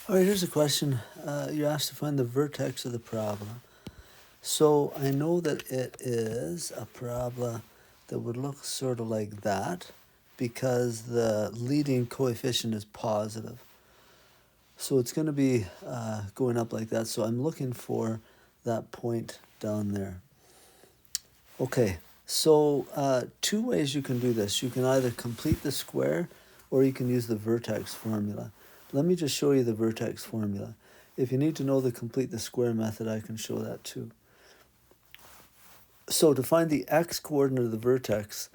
All right, here's a question. You're asked to find the vertex of the parabola. So I know that it is a parabola that would look sort of like that because the leading coefficient is positive. So it's going to be going up like that. So I'm looking for that point down there. Okay, so two ways you can do this. You can either complete the square or you can use the vertex formula. Let me just show you the vertex formula. If you need to know the complete the square method, I can show that too. So to find the x-coordinate of the vertex,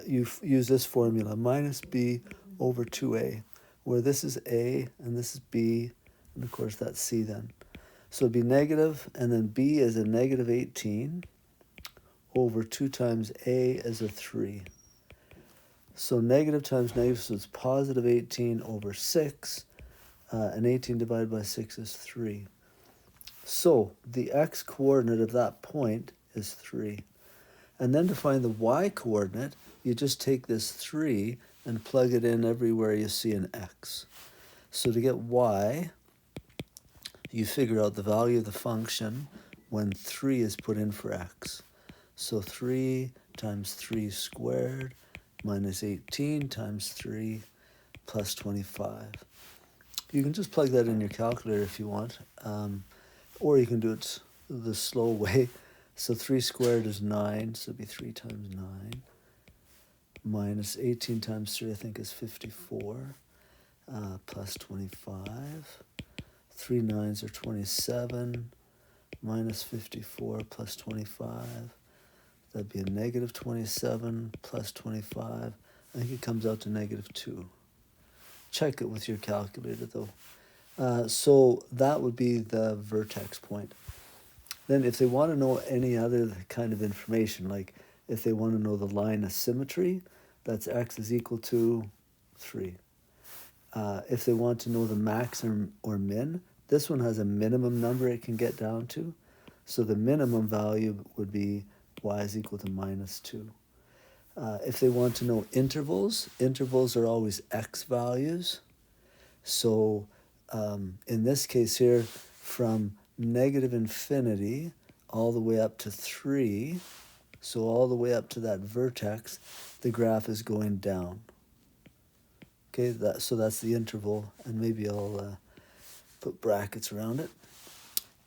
you use this formula, minus b over 2a, where this is a and this is b, and of course that's c then. So it'd be negative, and then b is a negative 18 over 2 times a is a 3. So negative times negative, so it's positive 18 over 6, and 18 divided by 6 is 3. So the x-coordinate of that point is 3. And then to find the y-coordinate, you just take this 3 and plug it in everywhere you see an x. So to get y, you figure out the value of the function when 3 is put in for x. So 3 times 3 squared minus 18 times 3 plus 25. You can just plug that in your calculator if you want, or you can do it the slow way. So 3 squared is 9, so it'd be 3 times 9, minus 18 times 3, I think, is 54, plus 25. 3 nines are 27, minus 54 plus 25. That'd be a negative 27 plus 25. I think it comes out to negative 2. Check it with your calculator, though. So that would be the vertex point. Then if they want to know any other kind of information, like if they want to know the line of symmetry, that's x is equal to 3. If they want to know the max or min, this one has a minimum number it can get down to. So the minimum value would be y is equal to minus 2. If they want to know intervals, intervals are always x values. So in this case here, from negative infinity all the way up to 3, so all the way up to that vertex, the graph is going down. Okay, so that's the interval, and maybe I'll put brackets around it.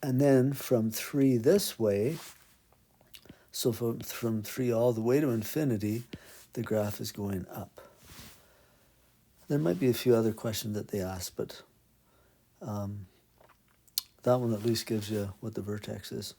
And then from 3 this way, so from 3 all the way to infinity, the graph is going up. There might be a few other questions that they ask, but that one at least gives you what the vertex is.